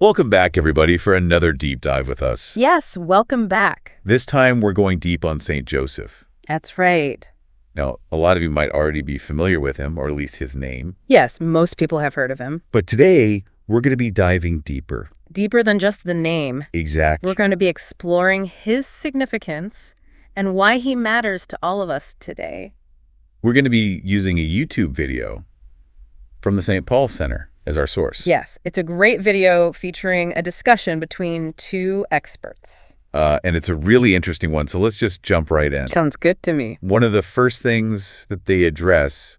Welcome back, everybody, for another deep dive with us. Yes, welcome back. This time, we're going deep on St. Joseph. That's right. Now, a lot of you might already be familiar with him, or at least his name. Yes, most people have heard of him. But today, we're going to be diving deeper. Deeper than just the name. Exactly. We're going to be exploring his significance and why he matters to all of us today. We're going to be using a YouTube video from the St. Paul Center as our source. Yes, it's a great video featuring a discussion between two experts. And it's a really interesting one, so let's just jump right in. Sounds good to me. One of the first things that they address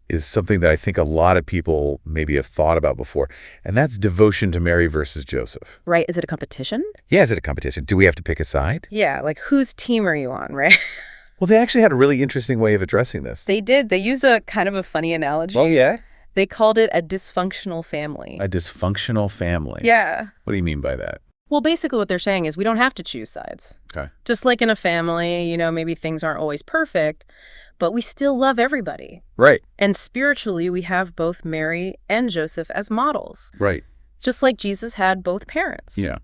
is something that I think a lot of people maybe have thought about before, and that's devotion to Mary versus Joseph. Right, is it a competition? Yeah, is it a competition? Do we have to pick a side? Yeah, like whose team are you on, right? Well, they actually had a really interesting way of addressing this. They did. They used a kind of a funny analogy. Oh, yeah? They called it a dysfunctional family. A dysfunctional family. Yeah. What do you mean by that? Well, basically what they're saying is we don't have to choose sides. Okay. Just like in a family, maybe things aren't always perfect, but we still love everybody. Right. And spiritually, we have both Mary and Joseph as models. Right. Just like Jesus had both parents. Yeah.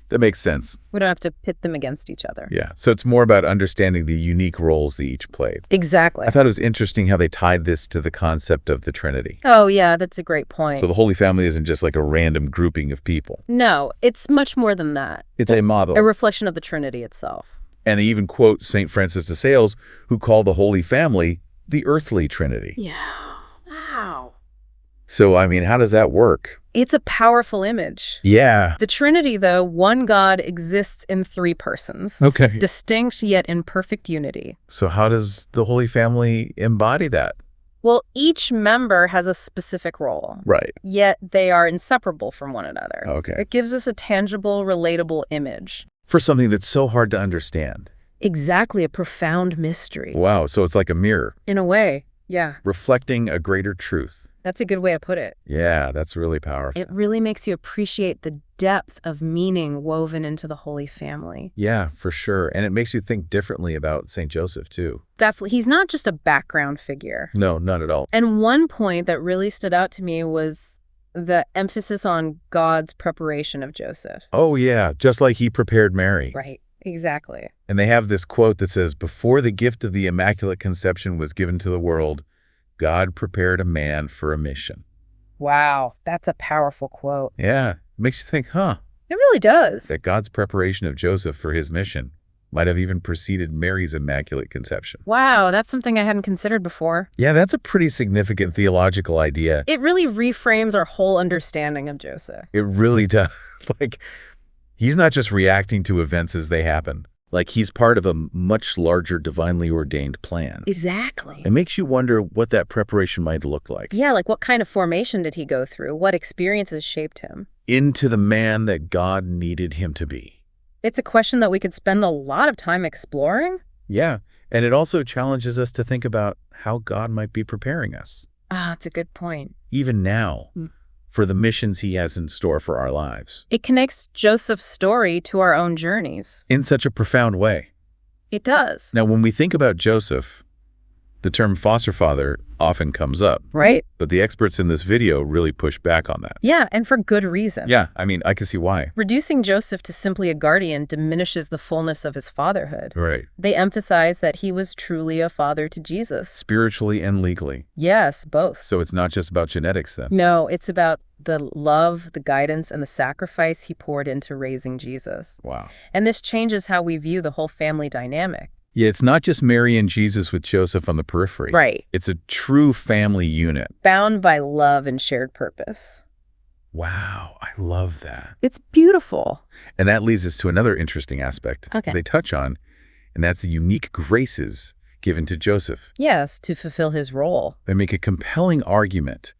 That makes sense. We don't have to pit them against each other. Yeah. So it's more about understanding the unique roles they each played. Exactly. I thought it was interesting how they tied this to the concept of the Trinity. Oh, yeah, that's a great point. So the Holy Family isn't just like a random grouping of people. No, it's much more than that. It's a model. A reflection of the Trinity itself. And they even quote St. Francis de Sales, who called the Holy Family the earthly Trinity. Yeah. Wow. So, I mean, how does that work? It's a powerful image. Yeah. The Trinity, though, one God exists in three persons. Okay. Distinct yet in perfect unity. So how does the Holy Family embody that? Well, each member has a specific role. Right. Yet they are inseparable from one another. Okay. It gives us a tangible, relatable image. For something that's so hard to understand. Exactly, a profound mystery. Wow. So it's like a mirror. In a way, yeah. Reflecting a greater truth. That's a good way to put it. Yeah, that's really powerful. It really makes you appreciate the depth of meaning woven into the Holy Family. Yeah, for sure. And it makes you think differently about St. Joseph, too. Definitely. He's not just a background figure. No, not at all. And one point that really stood out to me was the emphasis on God's preparation of Joseph. Oh, yeah, just like he prepared Mary. Right, exactly. And they have this quote that says, "Before the gift of the Immaculate Conception was given to the world, God prepared a man for a mission." Wow, that's a powerful quote. Yeah, it makes you think, huh? It really does. That God's preparation of Joseph for his mission might have even preceded Mary's Immaculate Conception. Wow, that's something I hadn't considered before. Yeah, that's a pretty significant theological idea. It really reframes our whole understanding of Joseph. It really does. Like, he's not just reacting to events as they happen. Like, he's part of a much larger divinely ordained plan. Exactly. It makes you wonder what that preparation might look like. Yeah, like what kind of formation did he go through? What experiences shaped him? Into the man that God needed him to be. It's a question that we could spend a lot of time exploring. Yeah, and it also challenges us to think about how God might be preparing us. Ah, that's a good point. Even now, for the missions he has in store for our lives. It connects Joseph's story to our own journeys. In such a profound way. It does. Now, when we think about Joseph, the term foster father often comes up. Right? But the experts in this video really push back on that. Yeah, and for good reason. Yeah, I mean, I can see why. Reducing Joseph to simply a guardian diminishes the fullness of his fatherhood. Right. They emphasize that he was truly a father to Jesus. Spiritually and legally. Yes, both. So it's not just about genetics then. No, it's about the love, the guidance, and the sacrifice he poured into raising Jesus. Wow. And this changes how we view the whole family dynamic. Yeah, it's not just Mary and Jesus with Joseph on the periphery. Right. It's a true family unit. Bound by love and shared purpose. Wow, I love that. It's beautiful. And that leads us to another interesting aspect they touch on, and that's the unique graces given to Joseph. Yes, to fulfill his role. They make a compelling argument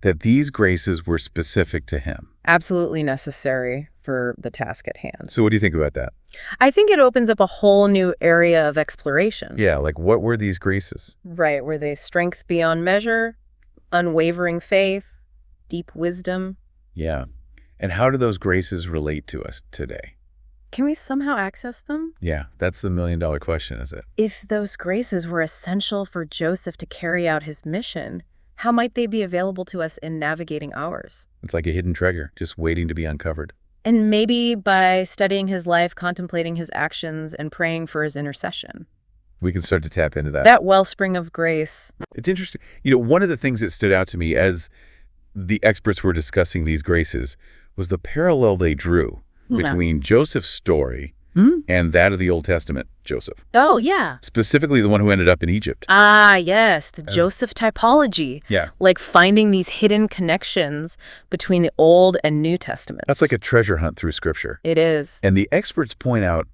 that these graces were specific to him. Absolutely necessary for the task at hand. So what do you think about that? I think it opens up a whole new area of exploration. Yeah, like what were these graces? Right, were they strength beyond measure, unwavering faith, deep wisdom? Yeah. And how do those graces relate to us today? Can we somehow access them? Yeah, that's the million-dollar question, is it? If those graces were essential for Joseph to carry out his mission, How might they be available to us in navigating ours? It's like a hidden treasure, just waiting to be uncovered. And maybe by studying his life, contemplating his actions, and praying for his intercession. We can start to tap into that. That wellspring of grace. It's interesting. One of the things that stood out to me as the experts were discussing these graces was the parallel they drew between Joseph's story and that of the Old Testament Joseph. Oh, yeah. Specifically the one who ended up in Egypt. Ah, yes, the Joseph typology. Yeah. Like finding these hidden connections between the Old and New Testaments. That's like a treasure hunt through Scripture. It is. And the experts point out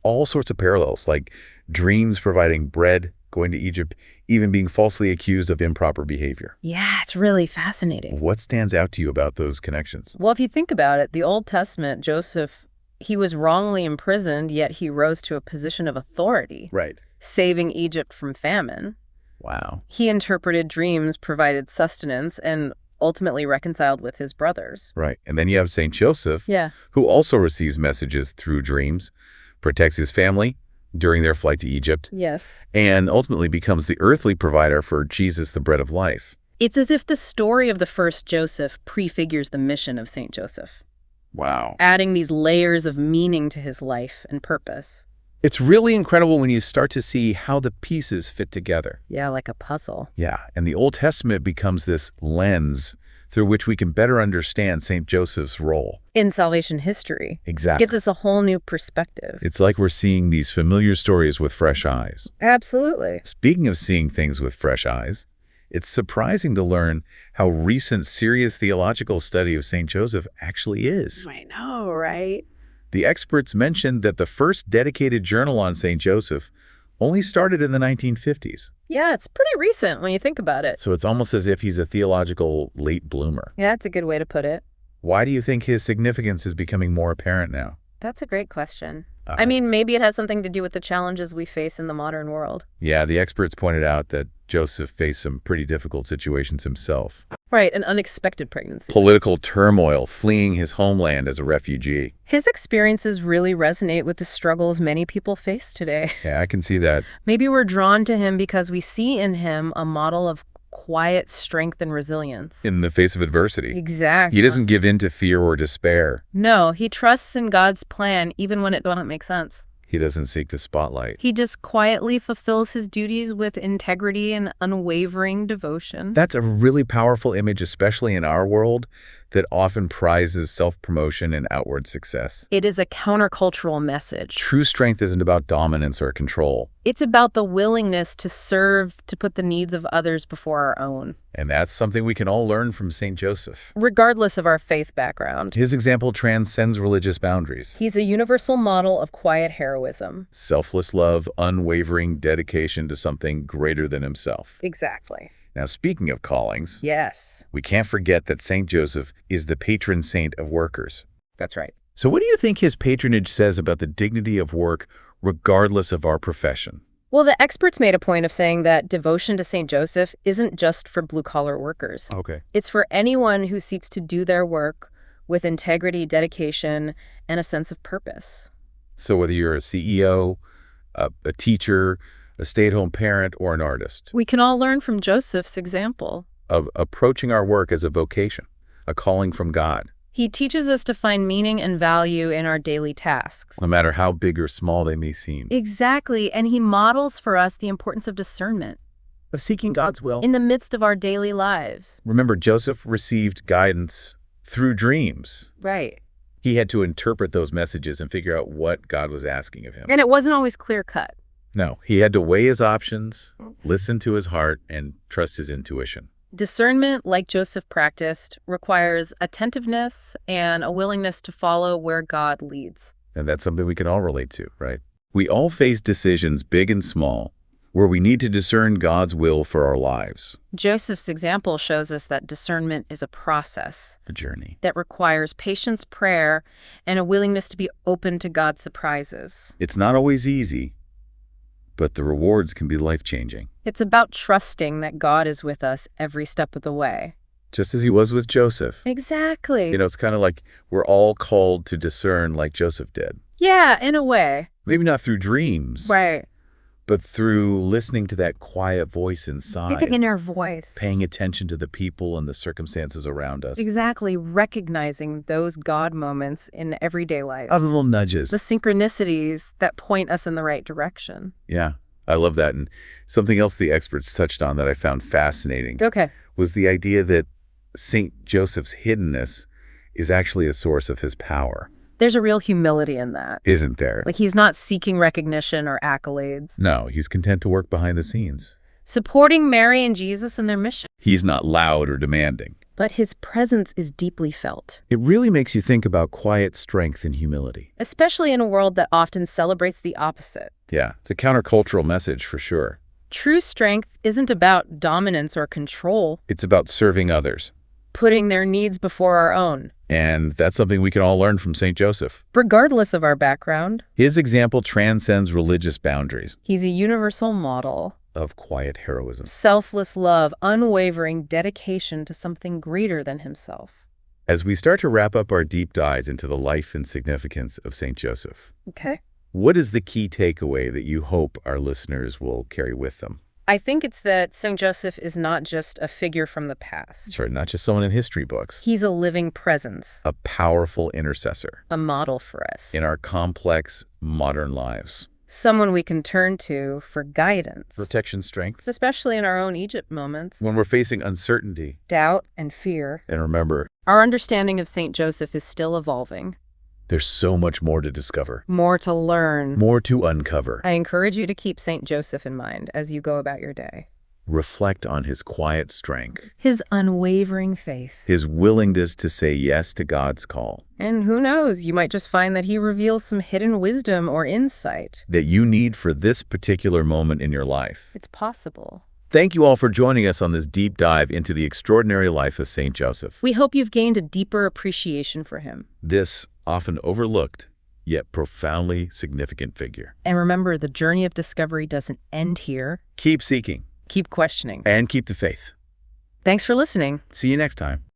all sorts of parallels, like dreams providing bread, going to Egypt, even being falsely accused of improper behavior. Yeah, it's really fascinating. What stands out to you about those connections? Well, if you think about it, the Old Testament, Joseph, he was wrongly imprisoned, yet he rose to a position of authority, Right. saving Egypt from famine. Wow. He interpreted dreams, provided sustenance, and ultimately reconciled with his brothers. Right. And then you have St. Joseph, Yeah. who also receives messages through dreams, protects his family during their flight to Egypt, Yes. and ultimately becomes the earthly provider for Jesus, the bread of life. It's as if the story of the first Joseph prefigures the mission of St. Joseph, Wow. adding these layers of meaning to his life and purpose. It's really incredible when you start to see how the pieces fit together. Yeah, like a puzzle. Yeah, and the Old Testament becomes this lens through which we can better understand St. Joseph's role. In salvation history. Exactly. Gives us a whole new perspective. It's like we're seeing these familiar stories with fresh eyes. Absolutely. Speaking of seeing things with fresh eyes, it's surprising to learn how recent serious theological study of St. Joseph actually is. I know, right? The experts mentioned that the first dedicated journal on St. Joseph only started in the 1950s. Yeah, it's pretty recent when you think about it. So it's almost as if he's a theological late bloomer. Yeah, that's a good way to put it. Why do you think his significance is becoming more apparent now? That's a great question. I mean, maybe it has something to do with the challenges we face in the modern world. Yeah, the experts pointed out that Joseph faced some pretty difficult situations himself. Right, an unexpected pregnancy. Political turmoil, fleeing his homeland as a refugee. His experiences really resonate with the struggles many people face today. Yeah, I can see that. Maybe we're drawn to him because we see in him a model of quiet strength and resilience. In the face of adversity. Exactly. He doesn't give in to fear or despair. No, he trusts in God's plan even when it doesn't make sense. He doesn't seek the spotlight. He just quietly fulfills his duties with integrity and unwavering devotion. That's a really powerful image, especially in our world, that often prizes self-promotion and outward success. It is a countercultural message. True strength isn't about dominance or control. It's about the willingness to serve, to put the needs of others before our own. And that's something we can all learn from St. Joseph. Regardless of our faith background. His example transcends religious boundaries. He's a universal model of quiet heroism. Selfless love, unwavering dedication to something greater than himself. Exactly. Now, speaking of callings, Yes. we can't forget that St. Joseph is the patron saint of workers. That's right. So what do you think his patronage says about the dignity of work regardless of our profession? Well, the experts made a point of saying that devotion to St. Joseph isn't just for blue-collar workers. Okay. It's for anyone who seeks to do their work with integrity, dedication, and a sense of purpose. So whether you're a CEO, a teacher, a stay-at-home parent, or an artist, We can all learn from Joseph's example. of approaching our work as a vocation, a calling from God, He teaches us to find meaning and value in our daily tasks. no matter how big or small they may seem. Exactly, and he models for us the importance of discernment Of seeking God's will. in the midst of our daily lives. Remember, Joseph received guidance through dreams. Right. He had to interpret those messages and figure out what God was asking of him. And it wasn't always clear-cut. No, he had to weigh his options, listen to his heart, and trust his intuition. Discernment, like Joseph practiced, requires attentiveness and a willingness to follow where God leads. And that's something we can all relate to, right? We all face decisions, big and small, where we need to discern God's will for our lives. Joseph's example shows us that discernment is a process A journey. that requires patience, prayer, and a willingness to be open to God's surprises. It's not always easy, but the rewards can be life-changing. It's about trusting that God is with us every step of the way. Just as he was with Joseph. Exactly. It's kind of like we're all called to discern like Joseph did. Yeah, in a way. Maybe not through dreams, Right. but through listening to that quiet voice inside, The inner voice. paying attention to the people and the circumstances around us. Exactly, recognizing those God moments in everyday life. Other little nudges. The synchronicities that point us in the right direction. Yeah, I love that. And something else the experts touched on that I found fascinating Okay. was the idea that St. Joseph's hiddenness is actually a source of his power. There's a real humility in that. Isn't there? Like, he's not seeking recognition or accolades. No, he's content to work behind the scenes. Supporting Mary and Jesus in their mission. He's not loud or demanding. But his presence is deeply felt. It really makes you think about quiet strength and humility. Especially in a world that often celebrates the opposite. Yeah, it's a countercultural message for sure. True strength isn't about dominance or control. It's about serving others. Putting their needs before our own. And that's something we can all learn from St. Joseph. Regardless of our background. His example transcends religious boundaries. He's a universal model. Of quiet heroism. Selfless love, unwavering dedication to something greater than himself. As we start to wrap up our deep dives into the life and significance of St. Joseph, Okay. what is the key takeaway that you hope our listeners will carry with them? I think it's that St. Joseph is not just a figure from the past. That's right, not just someone in history books. He's a living presence. A powerful intercessor. A model for us. In our complex, modern lives. Someone we can turn to for guidance. Protection, strength. Especially in our own Egypt moments. When we're facing uncertainty. Doubt and fear. And remember, our understanding of St. Joseph is still evolving. There's so much more to discover. More to learn. More to uncover. I encourage you to keep St. Joseph in mind as you go about your day. Reflect on his quiet strength. His unwavering faith. His willingness to say yes to God's call. And who knows, you might just find that he reveals some hidden wisdom or insight. That you need for this particular moment in your life. It's possible. Thank you all for joining us on this deep dive into the extraordinary life of St. Joseph. We hope you've gained a deeper appreciation for him. This often overlooked, yet profoundly significant figure. And remember, the journey of discovery doesn't end here. Keep seeking. Keep questioning. And keep the faith. Thanks for listening. See you next time.